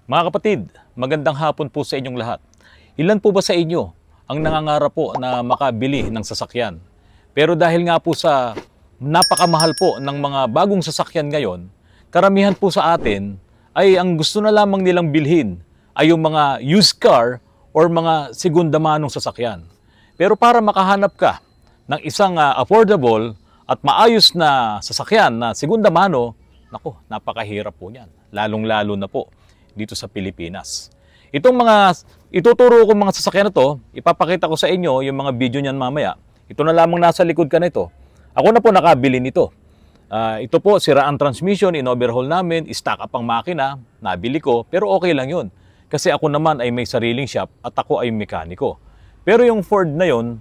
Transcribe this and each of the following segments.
Mga kapatid, magandang hapon po sa inyong lahat. Ilan po ba sa inyo ang nangangarap po na makabili ng sasakyan? Pero dahil nga po sa napakamahal po ng mga bagong sasakyan ngayon, karamihan po sa atin ay ang gusto na lamang nilang bilhin ay yung mga used car or mga segunda manong sasakyan. Pero para makahanap ka ng isang affordable at maayos na sasakyan na segunda mano, nako, napakahirap po niyan. Lalong-lalo na po dito sa Pilipinas. Itong mga ituturo ko mga sasakyan na to, ipapakita ko sa inyo yung mga video niyan mamaya. Ito na lamang nasa likod ka nito. Ako na po nakabili nito. Ito po, sira ang transmission, in-overhaul namin, stock up ang makina, nabili ko, pero okay lang yun. Kasi ako naman ay may sariling shop at ako ay mekaniko. Pero yung Ford na yun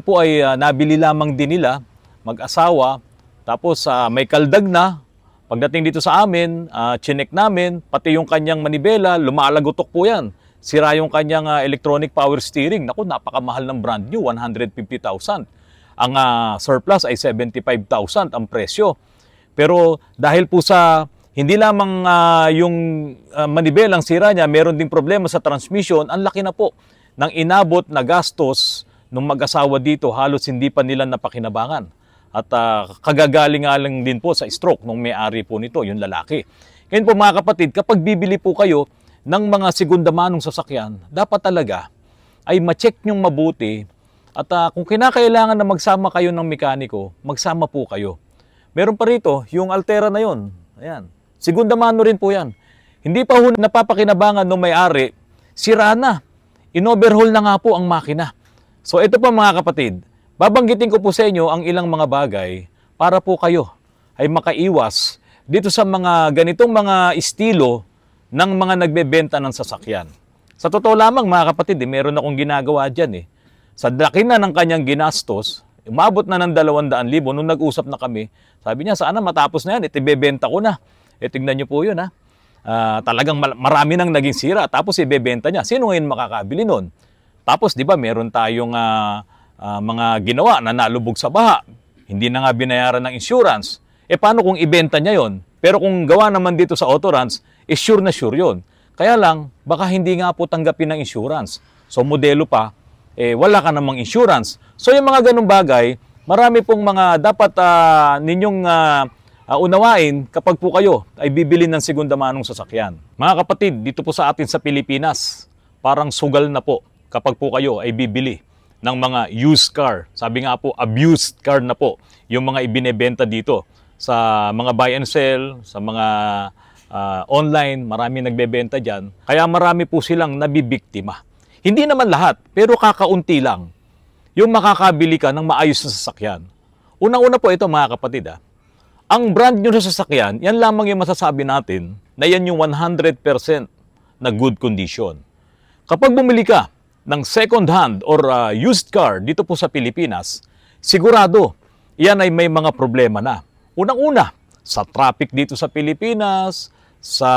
po ay nabili lamang din nila, mag-asawa, tapos may kaldag na. Pagdating dito sa amin, chinek namin, pati yung kanyang manibela, lumalagotok po yan. Sira yung kanyang electronic power steering. Naku, napakamahal ng brand new, 150,000. Ang surplus ay 75,000 ang presyo. Pero dahil po sa hindi lamang yung manibelang sira niya, meron ding problema sa transmission, ang laki na po ng inabot na gastos ng mag-asawa dito, halos hindi pa nila napakinabangan. At kagagaling nga lang din po sa stroke nung may-ari po nito, yung lalaki. Ngayon po mga kapatid, kapag bibili po kayo ng mga segunda manong sasakyan, dapat talaga ay ma-check nyong mabuti at kung kinakailangan na magsama kayo ng mekaniko, magsama po kayo. Meron pa rito, yung Altera na yon. Ayan. Segunda mano rin po yan. Hindi pa ho napapakinabangan nung may-ari, sira na. In-overhaul na nga po ang makina. So ito po mga kapatid, babanggitin ko po sa inyo ang ilang mga bagay para po kayo ay makaiwas dito sa mga ganitong mga estilo ng mga nagbebenta ng sasakyan. Sa totoo lamang mga kapatid, meron akong ginagawa dyan eh. Sa laki na ng kanyang ginastos, umabot na ng 200,000 nung nag-usap na kami. Sabi niya, sana matapos na yan, ibebenta ko na. Tignan niyo po yun ha. Talagang marami nang naging sira, tapos ibebenta niya. Sino ngayon makakabili nun? Tapos di ba meron tayong mga ginawa na nalubog sa baha, hindi na nga binayaran ng insurance. Paano kung ibenta niya yon? Pero kung gawa naman dito sa Autorance, sure na sure yon. Kaya lang, baka hindi nga po tanggapin ng insurance. So modelo pa, wala ka namang insurance. So yung mga ganung bagay, marami pong mga dapat ninyong unawain kapag po kayo ay bibili ng segunda manong sasakyan. Mga kapatid, dito po sa atin sa Pilipinas, parang sugal na po kapag po kayo ay bibili ng mga used car. Sabi nga po, abused car na po yung mga ibinebenta dito sa mga buy and sell, sa mga online, marami nagbebenta dyan. Kaya marami po silang nabibiktima. Hindi naman lahat, pero kakaunti lang yung makakabili ka ng maayos na sasakyan. Unang-una po ito mga kapatid. Ang brand new na sasakyan, yan lamang yung masasabi natin na yan yung 100% na good condition. Kapag bumili ka ng second hand or used car dito po sa Pilipinas, sigurado yan ay may mga problema na. Unang-una, sa traffic dito sa Pilipinas, sa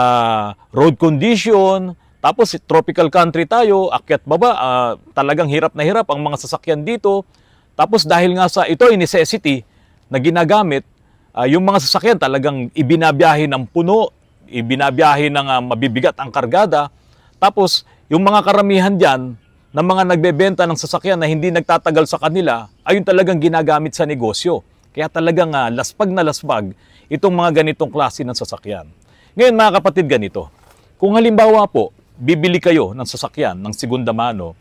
road condition, tapos tropical country tayo, akyat baba, talagang hirap na hirap ang mga sasakyan dito. Tapos dahil nga sa ito ay necessity na ginagamit, yung mga sasakyan talagang ibinabiyahe ng puno, ibinabiyahe ng mabibigat ang kargada. Tapos yung mga karamihan dyan, ng mga nagbebenta ng sasakyan na hindi nagtatagal sa kanila, ayun talagang ginagamit sa negosyo. Kaya talagang laspag na laspag itong mga ganitong klase ng sasakyan. Ngayon mga kapatid, ganito. Kung halimbawa po, bibili kayo ng sasakyan ng segunda mano,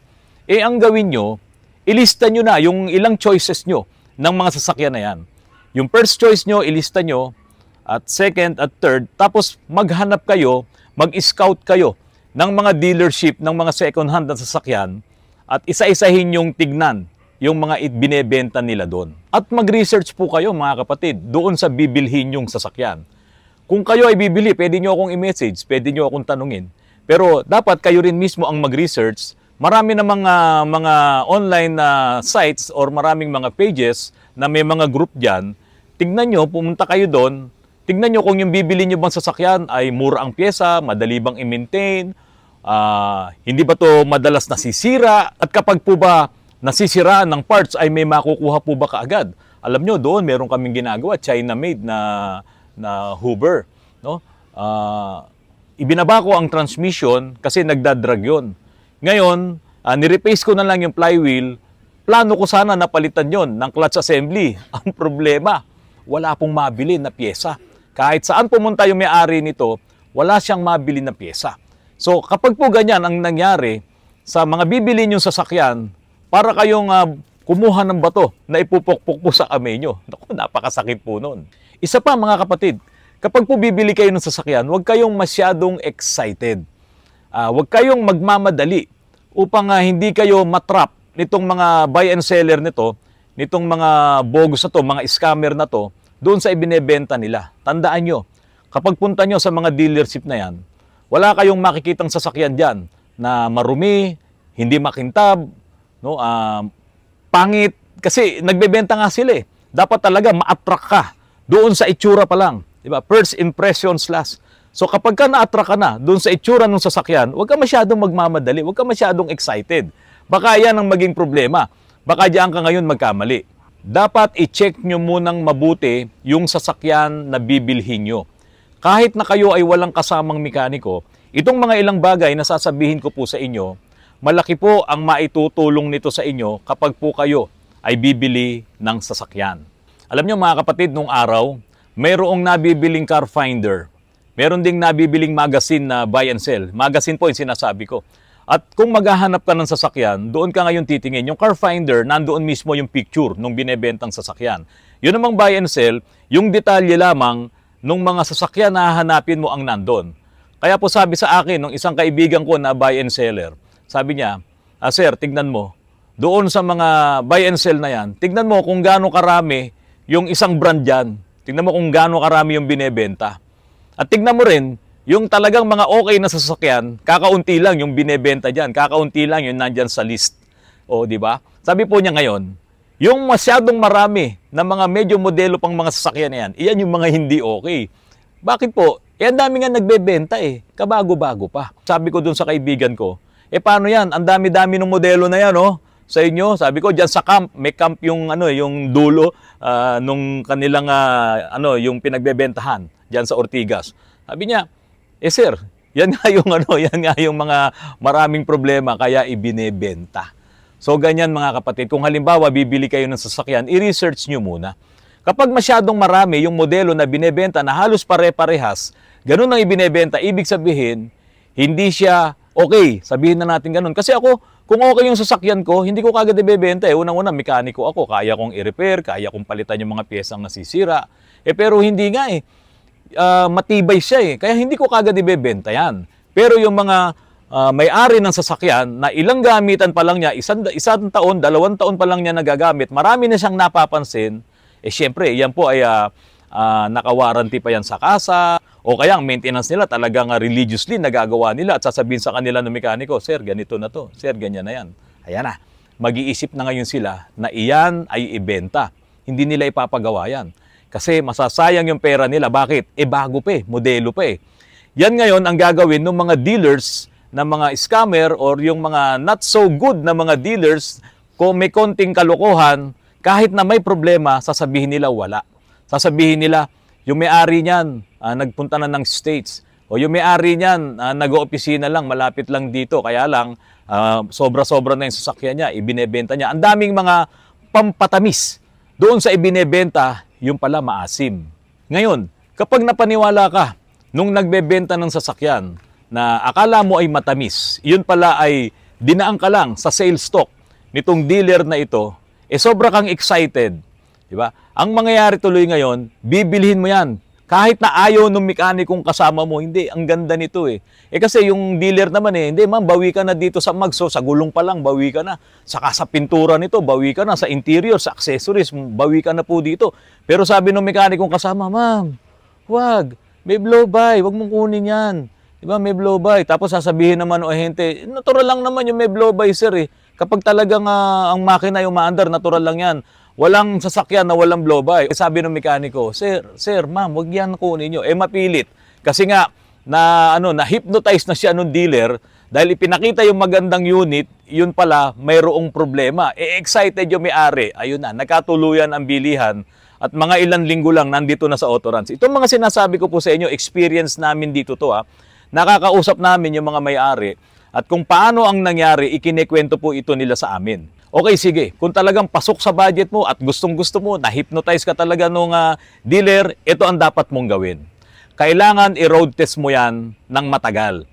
ang gawin nyo, ilista nyo na yung ilang choices nyo ng mga sasakyan na yan. Yung first choice nyo, ilista nyo, at second at third, tapos maghanap kayo, mag-scout kayo ng mga dealership ng mga second hand na sasakyan at isa-isahin yung tignan yung mga binebenta nila doon. At mag-research po kayo mga kapatid doon sa bibilhin yung sasakyan. Kung kayo ay bibili, pwede nyo akong i-message, pwede nyo akong tanungin. Pero dapat kayo rin mismo ang mag-research. Marami na mga online sites or maraming mga pages na may mga group dyan. Tignan nyo, pumunta kayo doon. Tignan nyo kung yung bibili nyo bang sasakyan ay mura ang pyesa, madali bang i-maintain, hindi ba to madalas nasisira, at kapag po ba nasisiraan ng parts ay may makukuha po ba kaagad. Alam nyo, doon meron kaming ginagawa, China-made na Hoover. No? ibinaba ko ang transmission kasi nagdadrag yun. Ngayon, nireplace ko na lang yung flywheel. Plano ko sana napalitan yon ng clutch assembly. Ang problema, wala pong mabili na pyesa. Kahit saan pumunta yung may-ari nito, wala siyang mabili na pyesa. So kapag po ganyan ang nangyari sa mga bibili nyong sasakyan, para kayong kumuha ng bato na ipupukpok po sa kamay nyo. Naku, napakasakit po nun. Isa pa mga kapatid, kapag po bibili kayo ng sasakyan, huwag kayong masyadong excited. Huwag kayong magmamadali upang hindi kayo matrap nitong mga buy and seller nito, nitong mga bogus na to, mga scammer na to, doon sa ibinebenta nila. Tandaan nyo, kapag punta nyo sa mga dealership na yan, wala kayong makikitang sasakyan dyan na marumi, hindi makintab, no? Pangit, kasi nagbebenta nga sila eh. Dapat talaga ma-attract ka doon sa itsura pa lang. Diba? First impressions last. So kapag ka na-attract ka na doon sa itsura ng sasakyan, huwag ka masyadong magmamadali, huwag ka masyadong excited. Baka yan ang maging problema. Baka diyan ka ngayon magkamali. Dapat i-check nyo munang mabuti yung sasakyan na bibilhin nyo. Kahit na kayo ay walang kasamang mekaniko, itong mga ilang bagay na sasabihin ko po sa inyo, malaki po ang maitutulong nito sa inyo kapag po kayo ay bibili ng sasakyan. Alam nyo mga kapatid, nung araw, mayroong nabibiling car finder. Meron ding nabibiling magazine na buy and sell. Magazine po yung sinasabi ko. At kung maghahanap ka ng sasakyan, doon ka ngayon titingin. Yung car finder, nandoon mismo yung picture nung binebentang sasakyan. Yun namang buy and sell, yung detalye lamang nung mga sasakyan na hahanapin mo ang nandun. Kaya po sabi sa akin, nung isang kaibigan ko na buy and seller, sabi niya, sir, tignan mo, doon sa mga buy and sell na yan, tignan mo kung gaano karami yung isang brand dyan. Tignan mo kung gaano karami yung binebenta. At tignan mo rin, yung talagang mga okay na sasakyan, kakaunti lang yung binebenta dyan, kakaunti lang yung nandyan sa list. O, di ba? Sabi po niya ngayon, yung masyadong marami na mga medyo modelo pang mga sasakyan na yan, iyan yung mga hindi okay. Bakit po? Ang dami nga nagbebenta eh, kabago-bago pa. Sabi ko dun sa kaibigan ko, paano yan? Ang dami-dami ng modelo na yan, oh. Sa inyo, sabi ko, dyan sa camp, may camp yung, yung dulo nung kanilang, yung pinagbebentahan, dyan sa Ortigas. Sabi niya, sir, yan nga yung mga maraming problema, kaya ibinebenta. So, ganyan mga kapatid, kung halimbawa, bibili kayo ng sasakyan, i-research nyo muna. Kapag masyadong marami yung modelo na binebenta na halos pare-parehas, ganun ang ibinebenta, ibig sabihin, hindi siya okay. Sabihin na natin ganun. Kasi ako, kung okay yung sasakyan ko, hindi ko kagad ibebenta. Unang-una, mekaniko ako. Kaya kong i-repair, kaya kong palitan yung mga piyesang nasisira. Pero hindi nga matibay siya Kaya hindi ko kagad ibebenta yan. Pero yung mga may-ari ng sasakyan na ilang gamitan pa lang niya, isang taon, 2 taon pa lang niya nagagamit, marami na siyang napapansin, syempre, yan po ay naka-warranty pa yan sa kasa, o kaya ang maintenance nila talagang religiously nagagawa nila at sasabihin sa kanila ng mekaniko, sir, ganito na to, sir, ganyan na yan. Ayan na, mag-iisip na ngayon sila na iyan ay ibenta. Hindi nila ipapagawa yan. Kasi masasayang yung pera nila. Bakit? Bago pa modelo pa Yan ngayon ang gagawin ng mga dealers na mga scammer or yung mga not so good na mga dealers, kung may konting kalokohan, kahit na may problema, sasabihin nila wala. Sasabihin nila, yung may-ari niyan, nagpunta na ng States. O yung may-ari niyan, nag-oopisina lang, malapit lang dito. Kaya lang, sobra-sobra na yung sasakyan niya, ibinebenta niya. Ang daming mga pampatamis. Doon sa ibinebenta, yung pala maasim. Ngayon, kapag napaniwala ka, nung nagbebenta ng sasakyan, na akala mo ay matamis, yun pala ay dinaan ka lang sa sales stock nitong dealer na ito, sobra kang excited. Diba? Ang mangyayari tuloy ngayon, bibilhin mo yan. Kahit na ayaw ng mekanikong kasama mo, hindi, ang ganda nito kasi yung dealer naman hindi ma'am, bawi ka na dito sa magso, sa gulong pa lang, bawi ka na. Saka sa pintura nito, bawi ka na. Sa interior, sa accessories, bawi ka na po dito. Pero sabi ng mekanikong kasama, ma'am, wag, may blow-by, wag mong kunin yan. Diba, may blow-by. Tapos sasabihin naman, ahente, natural lang naman yung may blow-by, sir Kapag talagang ang makina yung maandar, natural lang yan. Walang sasakyan na walang blow-by. Sabi ng mekaniko, sir, ma'am, wag yan kunin nyo. Mapilit. Kasi nga, na-hypnotize na siya nung dealer dahil ipinakita yung magandang unit, yun pala, mayroong problema. Excited yung may-ari. Ayun na, nagkatuluyan ang bilihan at mga ilang linggo lang nandito na sa Autorans. Itong mga sinasabi ko po sa inyo, experience namin dito to nakakausap namin yung mga may-ari at kung paano ang nangyari, ikinekwento po ito nila sa amin. Okay, sige. Kung talagang pasok sa budget mo at gustong-gusto mo, na-hypnotize ka talaga nung dealer, ito ang dapat mong gawin. Kailangan i-road test mo yan ng matagal.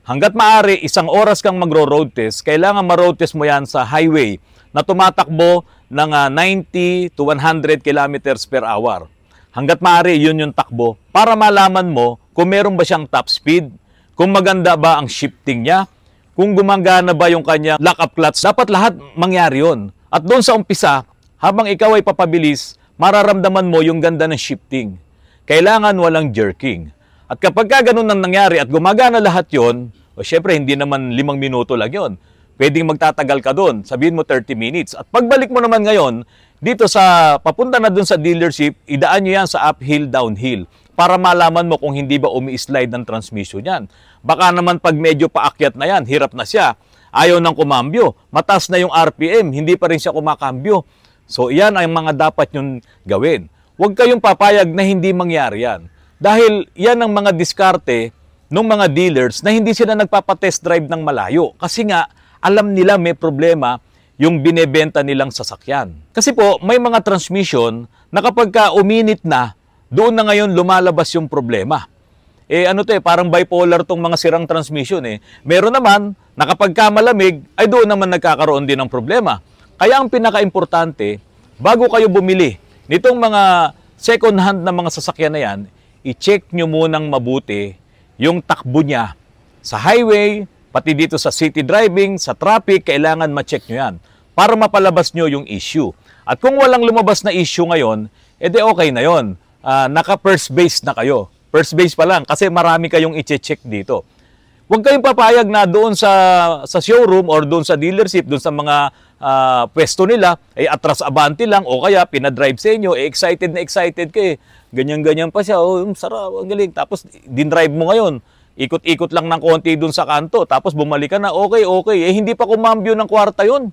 Hanggat maaari, 1 oras kang magro-road test, kailangan ma-road test mo yan sa highway na tumatakbo ng 90 to 100 kilometers per hour. Hanggat maaari, yun yung takbo para malaman mo kung meron ba siyang top speed, kung maganda ba ang shifting niya, kung gumagana ba yung kanya lock-up clutch. Dapat lahat mangyari yun. At doon sa umpisa, habang ikaw ay papabilis, mararamdaman mo yung ganda ng shifting. Kailangan walang jerking. At kapag ganun nang nangyari at gumagana lahat yon, syempre hindi naman 5 minuto lang yon. Pwedeng magtatagal ka doon, sabihin mo 30 minutes. At pagbalik mo naman ngayon, dito sa papunta na doon sa dealership, idaan nyo yan sa uphill, downhill para malaman mo kung hindi ba umi-slide ng transmission yan. Baka naman pag medyo paakyat na yan, hirap na siya, ayaw nang kumambyo, mataas na yung RPM, hindi pa rin siya kumakambyo. So yan ang mga dapat nyong gawin. Huwag kayong papayag na hindi mangyari yan. Dahil yan ang mga diskarte ng mga dealers na hindi sila nagpapatest drive ng malayo. Kasi nga, alam nila may problema yung binebenta nilang sasakyan. Kasi po, may mga transmission na kapag ka uminit na, doon na ngayon lumalabas yung problema. Parang bipolar tong mga sirang transmission Meron naman, na kapag ka malamig, ay doon naman nagkakaroon din ng problema. Kaya ang pinaka-importante, bago kayo bumili nitong mga second hand na mga sasakyan na yan, i-check nyo munang mabuti yung takbo niya sa highway, pati dito sa city driving, sa traffic, kailangan ma-check nyo yan para mapalabas nyo yung issue. At kung walang lumabas na issue ngayon, edi okay na yon. Naka-first base na kayo. First base pa lang kasi marami kayong i-check dito. Huwag kayong papayag na doon sa showroom or doon sa dealership, doon sa mga pwesto nila, ay atras abante lang o kaya pinadrive sa inyo, excited na excited kayo. Ganyan-ganyan pa siya, sarap, ang galing. Tapos dinrive mo ngayon, ikot-ikot lang ng konti doon sa kanto, tapos bumalik ka na, okay. Hindi pa kumambyo ng kwarta yon.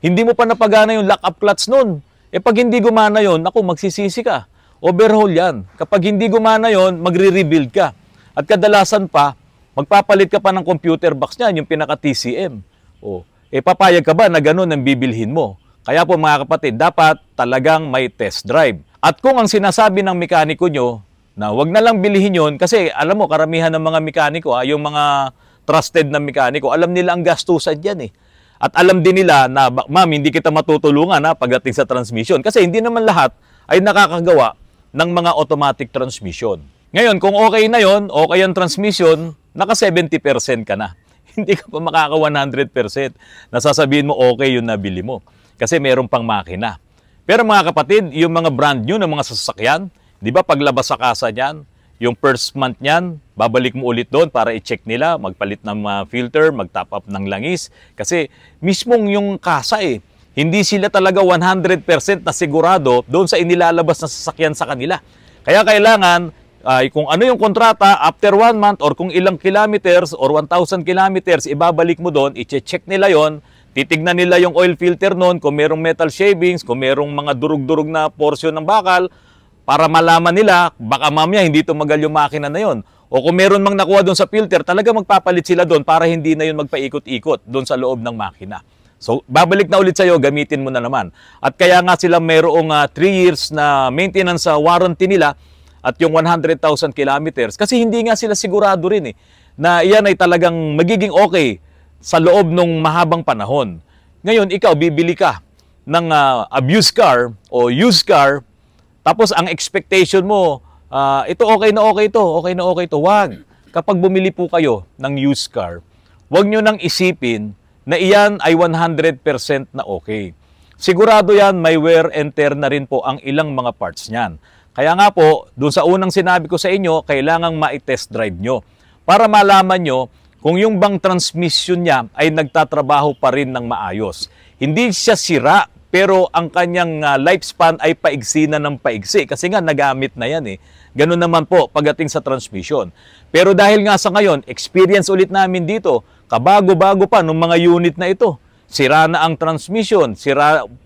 Hindi mo pa napagana yung lock-up clutch nun. Pag hindi gumana yon, magsisisi ka. Overhaul yan. Kapag hindi gumana yon, magre-rebuild ka. At kadalasan pa, magpapalit ka pa ng computer box niyan, yung pinaka-TCM. Papayag ka ba na gano'n ang bibilhin mo? Kaya po mga kapatid, dapat talagang may test drive. At kung ang sinasabi ng mekaniko nyo, na wag na lang bilhin yon, kasi alam mo, karamihan ng mga mekaniko, yung mga trusted na mekaniko, alam nila ang gastusan dyan At alam din nila na, ma'am, hindi kita matutulungan pagdating sa transmission. Kasi hindi naman lahat ay nakakagawa ng mga automatic transmission. Ngayon, kung okay na yon, okay ang transmission, naka 70% ka na. Hindi ka pa makaka 100%. Nasasabihin mo okay yung nabili mo. Kasi meron pang makina. Pero mga kapatid, yung mga brand new ng mga sasakyan, di ba paglabas sa kasa niyan, yung first month niyan, babalik mo ulit doon para i-check nila, magpalit ng filter, mag-top up ng langis. Kasi mismong yung kasa hindi sila talaga 100% na sigurado doon sa inilalabas na sasakyan sa kanila. Kaya kailangan, kung ano yung kontrata, after 1 month or kung ilang kilometers or 1,000 kilometers, ibabalik mo doon, i-check nila yon, titignan nila yung oil filter noon, kung merong metal shavings, kung merong mga durug-durug na portion ng bakal, para malaman nila, baka mamaya hindi tumagal yung makina na yon. O kung meron mang nakuha doon sa filter, talaga magpapalit sila doon para hindi na yun magpaikot-ikot doon sa loob ng makina. So, babalik na ulit sa'yo, gamitin mo na naman. At kaya nga sila mayroong 3 years na maintenance warranty nila at yung 100,000 kilometers. Kasi hindi nga sila sigurado rin na iyan ay talagang magiging okay sa loob ng mahabang panahon. Ngayon, ikaw, bibili ka ng abused car o used car, tapos ang expectation mo, ito okay na okay to. Wag. Kapag bumili po kayo ng used car, wag nyo nang isipin na iyan ay 100% na okay. Sigurado yan, may wear and tear na rin po ang ilang mga parts niyan. Kaya nga po, doon sa unang sinabi ko sa inyo, kailangang ma-test drive nyo para malaman nyo kung yung bang transmission niya ay nagtatrabaho pa rin ng maayos. Hindi siya sira, pero ang kanyang lifespan ay paigsi na ng paigsi kasi nga nagamit na yan Ganun naman po pagdating sa transmission. Pero dahil nga sa ngayon, experience ulit namin dito, kabago-bago pa ng mga unit na ito. Sira na ang transmission,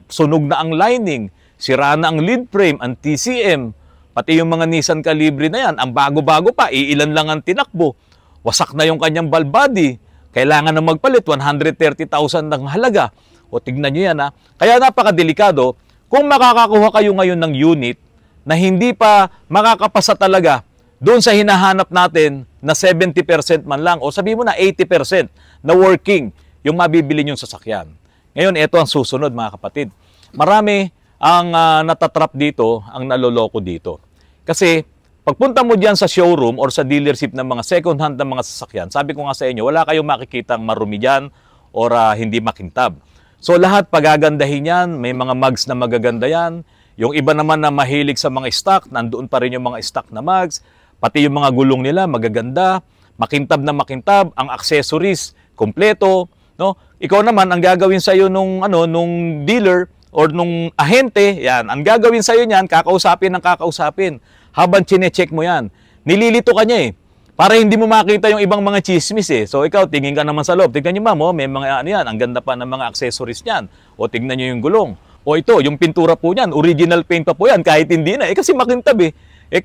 sunog na ang lining, sira na ang lead frame, ang TCM, pati yung mga Nissan Calibre na yan, ang bago-bago pa, iilan lang ang tinakbo. wasak na yung kanyang valve body, kailangan na magpalit, 130,000 ng halaga. O tignan nyo yan ha. Kaya napakadelikado, kung makakakuha kayo ngayon ng unit na hindi pa makakapasa talaga doon sa hinahanap natin na 70% man lang, o sabi mo na 80% na working yung mabibili nyong sasakyan. Ngayon, ito ang susunod mga kapatid. Marami ang natatrap dito, ang naloloko dito. Kasi pagpunta mo diyan sa showroom or sa dealership ng mga second hand ng mga sasakyan, sabi ko nga sa inyo, wala kayong makikitang marumi diyan or hindi makintab. So lahat pagagandahin yan, may mga mugs na magaganda yan. Yung iba naman na mahilig sa mga stock, nandoon pa rin yung mga stock na mugs. Pati yung mga gulong nila magaganda, makintab na makintab, ang accessories kompleto, no? Ikaw naman ang gagawin sa iyo nung dealer or nung ahente, yan, ang gagawin sa iyo niyan, kakausapin ng kakausapin. Habang chine-check mo yan, nililito ka niya eh. Para hindi mo makita yung ibang mga chismis eh. So ikaw, tingin ka naman sa loob. Tignan niyo ma'am, oh, may mga yan, ang ganda pa ng mga accessories niyan. O tignan niyo yung gulong. O ito, yung pintura po niyan, original paint pa po yan, kahit hindi na. Kasi makintab eh.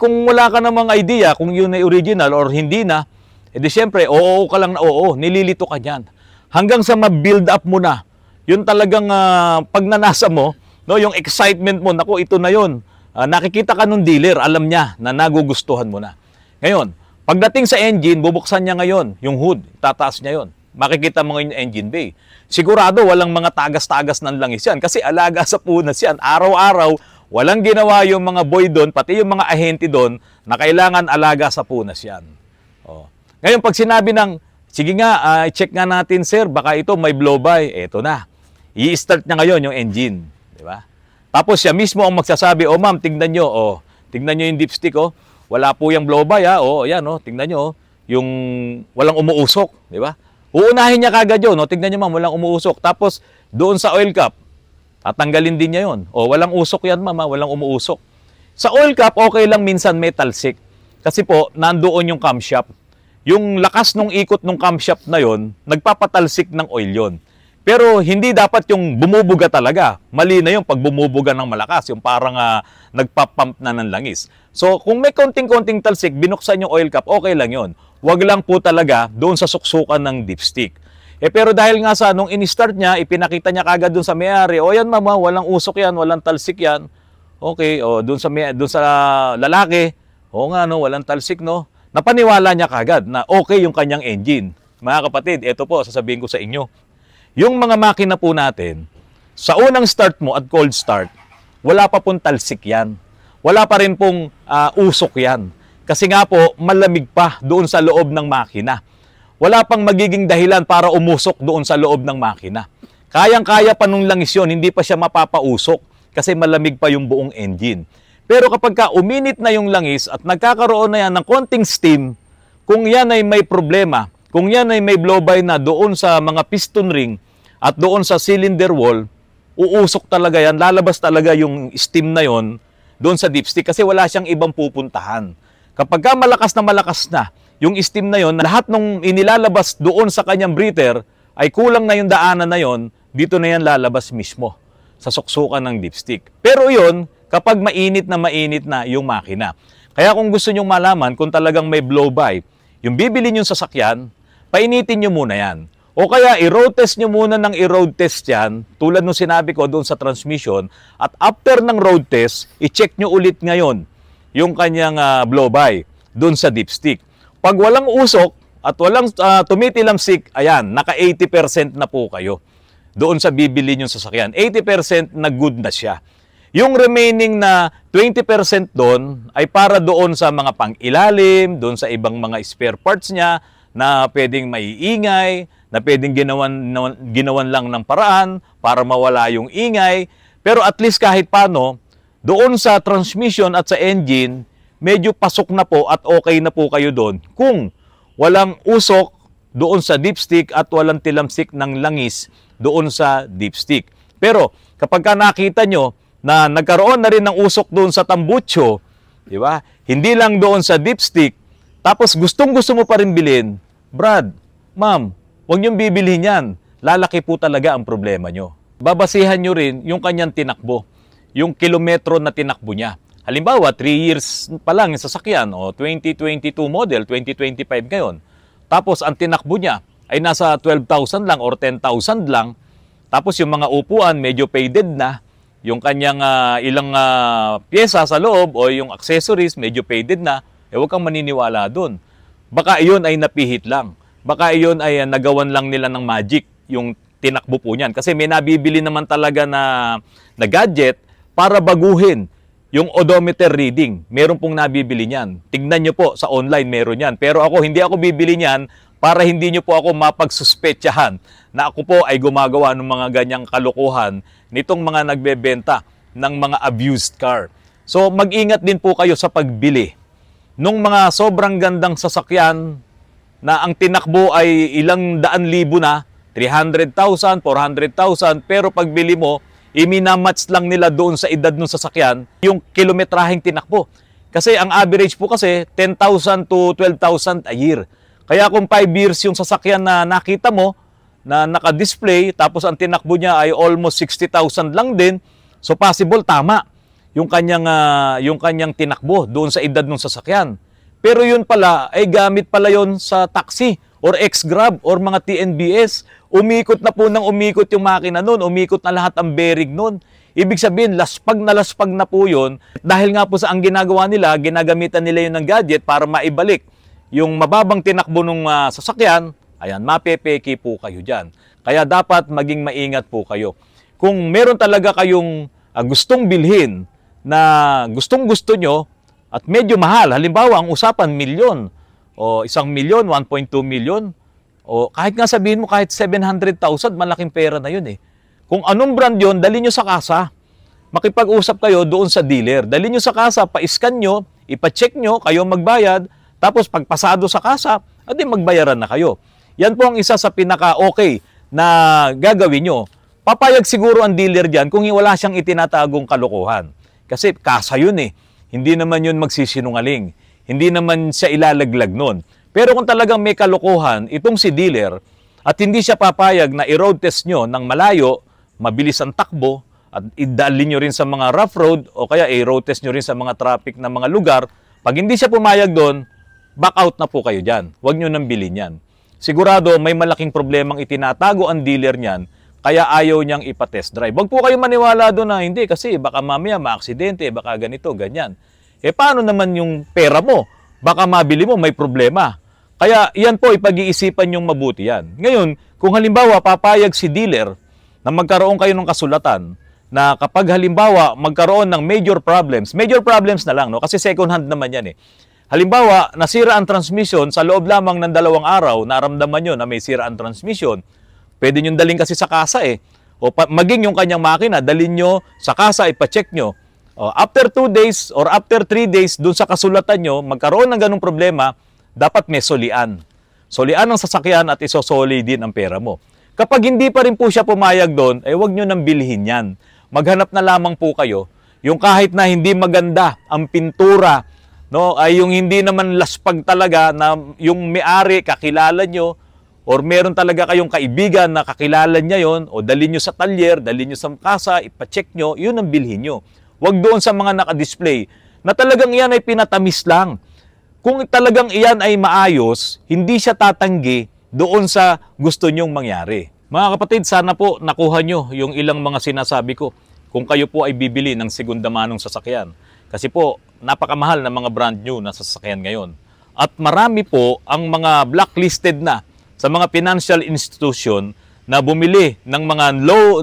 Kung wala ka namang idea kung yun ay original or hindi na, di syempre, oo ka lang na oo, nililito ka niyan. Hanggang sa ma-build up mo na, yun talagang pag nanasa mo, no, yung excitement mo, naku, ito na yun. Nakikita ka nung dealer, alam niya na nagugustuhan mo na. Ngayon, pagdating sa engine, bubuksan niya ngayon yung hood, tataas niya yon. Makikita mo ngayon yung engine bay. Sigurado walang mga tagas-tagas ng langis yan kasi alaga sa punas yan. Araw-araw, walang ginawa yung mga boy doon, pati yung mga ahente doon na kailangan alaga sa punas yan. Oh. Ngayon, pag sinabi ng, sige nga, check nga natin sir, baka ito may blow-by, eto na. I-start niya ngayon yung engine. Di ba? Tapos siya mismo ang magsasabi, oh ma'am, tignan nyo, oh, tignan nyo yung dipstick, oh. Wala po yung blow-by, ha, oh, yan, oh, tignan nyo, oh, yung walang umuusok, di ba? Uunahin niya kagad yun, oh, tignan nyo ma'am, walang umuusok. Tapos, doon sa oil cap, tatanggalin din niya yun. Oh, walang usok yan ma'am, walang umuusok. Sa oil cap, okay lang minsan may talsik. Kasi po, nandoon yung camshaft. Yung lakas ng ikot ng camshaft na yon, nagpapatalsik ng oil yon. Pero hindi dapat yung bumubuga talaga. Mali na yung pag bumubuga ng malakas, yung parang nagpapump na ng langis. So kung may konting-konting talsik, binuksan yung oil cap, okay lang yon. Huwag lang po talaga doon sa suksukan ng dipstick. Pero dahil nga sa nung in-start niya, ipinakita niya kagad doon sa may-ari, o yan mama, walang usok yan, walang talsik yan. Okay, o doon sa lalaki, o nga no, walang talsik no. Napaniwala niya kagad na okay yung kanyang engine. Mga kapatid, ito po, sasabihin ko sa inyo. Yung mga makina po natin, sa unang start mo at cold start, wala pa pong talsik yan. Wala pa rin pong usok yan. Kasi nga po, malamig pa doon sa loob ng makina. Wala pang magiging dahilan para umusok doon sa loob ng makina. Kayang-kaya pa nung langis yun, hindi pa siya mapapausok kasi malamig pa yung buong engine. Pero kapag uminit na yung langis at nagkakaroon na yan ng konting steam, kung yan ay may problema, kung yan ay may blow-by na doon sa mga piston ring at doon sa cylinder wall, uusok talaga yan, lalabas talaga yung steam na yon doon sa dipstick kasi wala siyang ibang pupuntahan. Kapag malakas na yung steam na yon, lahat ng inilalabas doon sa kanyang breather ay kulang na yung daanan na yon, dito na yan lalabas mismo sa suksukan ng dipstick. Pero yon, kapag mainit na yung makina. Kaya kung gusto nyong malaman kung talagang may blow-by, yung bibili nyong sasakyan, painitin nyo muna yan. O kaya i-road test nyo muna ng i-road test yan, tulad nung sinabi ko doon sa transmission, at after ng road test, i-check nyo ulit ngayon yung kanyang blow-by doon sa dipstick. Pag walang usok at walang tumitilamsik, ayan, naka 80% na po kayo doon sa bibili nyong sasakyan. 80% na good na siya. Yung remaining na 20% doon ay para doon sa mga pang-ilalim, doon sa ibang mga spare parts niya na pwedeng maiingay, na pwedeng ginawan lang ng paraan para mawala yung ingay. Pero at least kahit paano, doon sa transmission at sa engine, medyo pasok na po at okay na po kayo doon. Kung walang usok doon sa dipstick at walang tilamsik ng langis doon sa dipstick. Pero kapag nakita nyo na nagkaroon na rin ng usok doon sa tambucho, di ba? Hindi lang doon sa dipstick, tapos gustong-gusto mo pa rin bilhin, Brad, ma'am, huwag niyong bibilhin yan. Lalaki po talaga ang problema nyo. Babasihan nyo rin yung kanyang tinakbo, yung kilometro na tinakbo niya. Halimbawa, 3 years pa lang yung sasakyan, o 2022 model, 2025 ngayon. tapos ang tinakbo niya ay nasa 12,000 lang or 10,000 lang, tapos yung mga upuan medyo faded na, yung kanyang ilang pyesa sa loob o yung accessories medyo faded na, huwag kang maniniwala doon. Baka iyon ay napihit lang. Baka iyon ay nagawan lang nila ng magic, yung tinakbo po niyan. Kasi may nabibili naman talaga na gadget para baguhin yung odometer reading. Meron pong nabibili niyan. Tignan nyo po, sa online meron yan. Pero ako, hindi ako bibili niyan para hindi nyo po ako mapagsuspetsahan na ako po ay gumagawa ng mga ganyang kalukuhan nitong mga nagbebenta ng mga abused car. So mag-ingat din po kayo sa pagbili nung mga sobrang gandang sasakyan na ang tinakbo ay ilang daan libo na, 300,000, 400,000, pero pagbili mo, iminamatch lang nila doon sa edad ng sasakyan yung kilometraheng tinakbo. Kasi ang average po kasi 10,000 to 12,000 a year. Kaya kung 5 years yung sasakyan na nakita mo, na naka-display, tapos ang tinakbo niya ay almost 60,000 lang din, so possible tama yung kanyang tinakbo doon sa edad ng sasakyan. Pero yun pala ay gamit pala yun sa taxi or ex-grab or mga TNBS. Umikot na po ng umikot yung makina nun, umikot na lahat ang bearing nun. Ibig sabihin, laspag na po yun. Dahil nga po sa ang ginagawa nila, ginagamitan nila yun ng gadget para maibalik yung mababang tinakbo ng sasakyan. Ayan, mapepeki po kayo dyan. Kaya dapat maging maingat po kayo. Kung meron talaga kayong gustong bilhin na gustong-gusto nyo at medyo mahal, halimbawa ang usapan milyon o 1 milyon, 1.2 milyon, o kahit nga sabihin mo kahit 700,000, malaking pera na yun eh. Kung anong brand yun, dali nyo sa kasa. Makipag-usap kayo doon sa dealer. Dali nyo sa kasa, pa-scan nyo, ipa-check nyo, kayo magbayad, tapos pagpasado sa kasa, adi magbayaran na kayo. Yan po ang isa sa pinaka-okay na gagawin nyo. Papayag siguro ang dealer dyan kung wala siyang itinatagong kalokohan. Kasi kasa yun eh. Hindi naman yun magsisinungaling. Hindi naman siya ilalaglag nun. Pero kung talagang may kalokohan, itong si dealer, at hindi siya papayag na i-road test nyo ng malayo, mabilis ang takbo, at idalin nyo rin sa mga rough road, o kaya i-road test nyo rin sa mga traffic na mga lugar, pag hindi siya pumayag doon, back out na po kayo dyan. Huwag nyo nang bilhin yan. Sigurado may malaking problemang itinatago ang dealer niyan, kaya ayaw niyang ipa-test drive. Huwag po kayo maniwala doon na hindi, kasi baka mamaya maaksidente, baka ganito, ganyan. Paano naman yung pera mo? Baka mabili mo, may problema. Kaya yan po, ipag-iisipan yung mabuti yan. Ngayon, kung halimbawa papayag si dealer na magkaroon kayo ng kasulatan na kapag halimbawa magkaroon ng major problems na lang, no? Kasi second hand naman yan eh. Halimbawa, nasira ang transmission, sa loob lamang ng 2 araw, naramdaman nyo na may sira ang transmission, pwede nyo daling kasi sa kasa eh. O maging yung kanyang makina, dalhin nyo sa kasa, ipacheck nyo. After 2 days or after 3 days, dun sa kasulatan nyo, magkaroon ng ganung problema, dapat may solian. Solian ng sasakyan at isosoli din ang pera mo. Kapag hindi pa rin po siya pumayag doon, huwag nyo nang bilhin yan. Maghanap na lamang po kayo, yung kahit na hindi maganda ang pintura, no, ay yung hindi naman laspag talaga na yung may-ari, kakilala nyo, or meron talaga kayong kaibigan na kakilala niya yon, o dalhin nyo sa talyer, dalhin nyo sa kasa, ipacheck nyo, yun ang bilhin nyo. Huwag doon sa mga naka-display na talagang iyan ay pinatamis lang. Kung talagang iyan ay maayos, hindi siya tatanggi doon sa gusto nyong mangyari. Mga kapatid, sana po nakuha nyo yung ilang mga sinasabi ko kung kayo po ay bibili ng segunda manong sasakyan. Kasi po, napakamahal na mga brand new na sasakyan ngayon. At marami po ang mga blacklisted na sa mga financial institution na bumili ng mga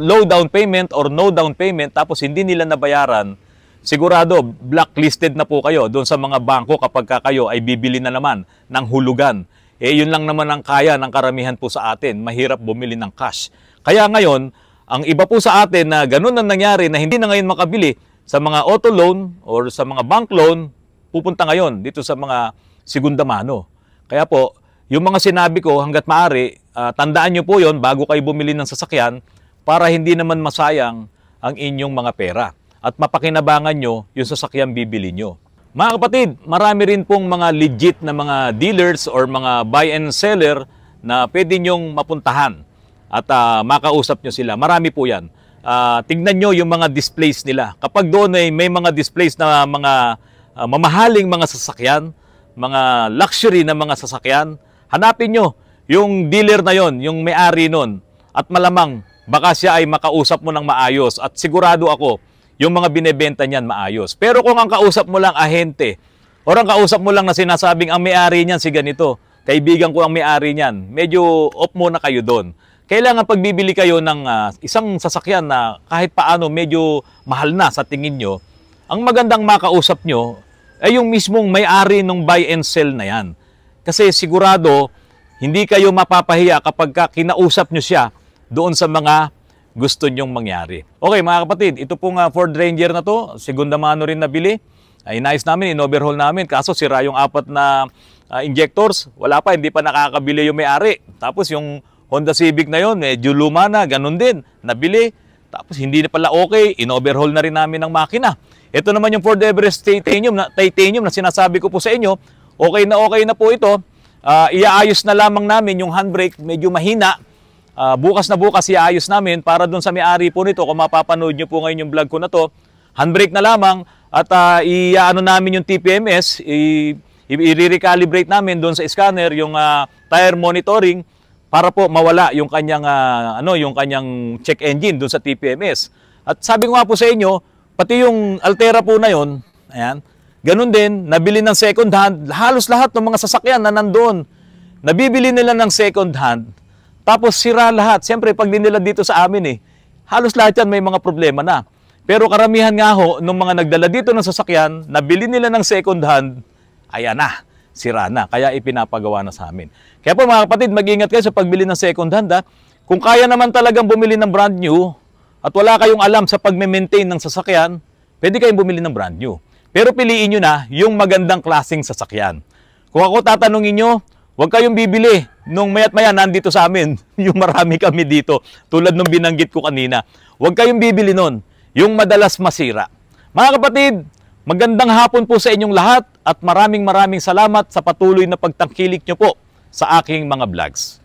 low down payment or no down payment tapos hindi nila nabayaran, sigurado blacklisted na po kayo doon sa mga bangko kapag kayo ay bibili na naman ng hulugan. Yun lang naman ang kaya ng karamihan po sa atin, mahirap bumili ng cash. Kaya ngayon, ang iba po sa atin na ganun ang nangyari na hindi na ngayon makabili sa mga auto loan or sa mga bank loan, pupunta ngayon dito sa mga segunda mano. Kaya po, yung mga sinabi ko hanggat maaari, tandaan nyo po yon bago kayo bumili ng sasakyan para hindi naman masayang ang inyong mga pera at mapakinabangan nyo yung sasakyan bibili nyo. Mga kapatid, marami rin pong mga legit na mga dealers or mga buy and seller na pwede nyong mapuntahan at makausap nyo sila. Marami po yan. Tignan nyo yung mga displays nila. Kapag doon ay may mga displays na mga mamahaling mga sasakyan, mga luxury na mga sasakyan, hanapin nyo yung dealer na yon, yung may-ari nun. At malamang, baka siya ay makausap mo ng maayos. At sigurado ako, yung mga binebenta niyan maayos. Pero kung ang kausap mo lang ahente, o ang kausap mo lang na sinasabing ang may-ari niyan si ganito, kaibigan ko ang may-ari niyan, medyo off muna kayo doon. Kailangan pagbibili kayo ng isang sasakyan na kahit paano medyo mahal na sa tingin nyo, ang magandang makausap nyo ay yung mismong may-ari ng buy and sell na yan. Kasi sigurado, hindi kayo mapapahiya kapag kinausap nyo siya doon sa mga gusto nyong mangyari. Okay mga kapatid, ito pong Ford Ranger na to, segunda mano rin nabili. Inayos namin, in-overhaul namin, kaso sira yung 4 na injectors. Wala pa, hindi pa nakakabili yung may-ari. Tapos yung Honda Civic na yon, medyo luma na, ganun din, nabili. Tapos hindi na pala okay, in-overhaul na rin namin ng makina. Ito naman yung Ford Everest titanium na sinasabi ko po sa inyo, okay na po ito. Iaayos na lamang namin yung handbrake, medyo mahina. Bukas na bukas iaayos namin para doon sa may-ari po nito, kung mapapanood nyo po ngayon yung vlog ko na to, handbrake na lamang at iaano namin yung TPMS, i-recalibrate namin doon sa scanner yung tire monitoring para po mawala yung kanyang yung kanyang check engine doon sa TPMS. At sabi ko nga po sa inyo, pati yung Altera po na yon, ayan, ganun din, nabili ng second hand, halos lahat ng mga sasakyan na nandoon, nabibili nila ng second hand, tapos sira lahat. Siyempre, pag dinila dito sa amin halos lahat yan may mga problema na. Pero karamihan nga ho, nung mga nagdala dito ng sasakyan, nabili nila ng second hand, ayan na, sira na. Kaya ipinapagawa na sa amin. Kaya po mga kapatid, mag-ingat kayo sa pagbili ng second hand. Kung kaya naman talagang bumili ng brand new, at wala kayong alam sa pag-maintain ng sasakyan, pwede kayong bumili ng brand new. Pero piliin nyo na yung magandang klaseng sasakyan. Kung ako tatanungin nyo, huwag kayong bibili nung mayat maya nandito sa amin. Yung marami kami dito, tulad nung binanggit ko kanina. Huwag kayong bibili nun, yung madalas masira. Mga kapatid, magandang hapon po sa inyong lahat at maraming salamat sa patuloy na pagtangkilik nyo po sa aking mga vlogs.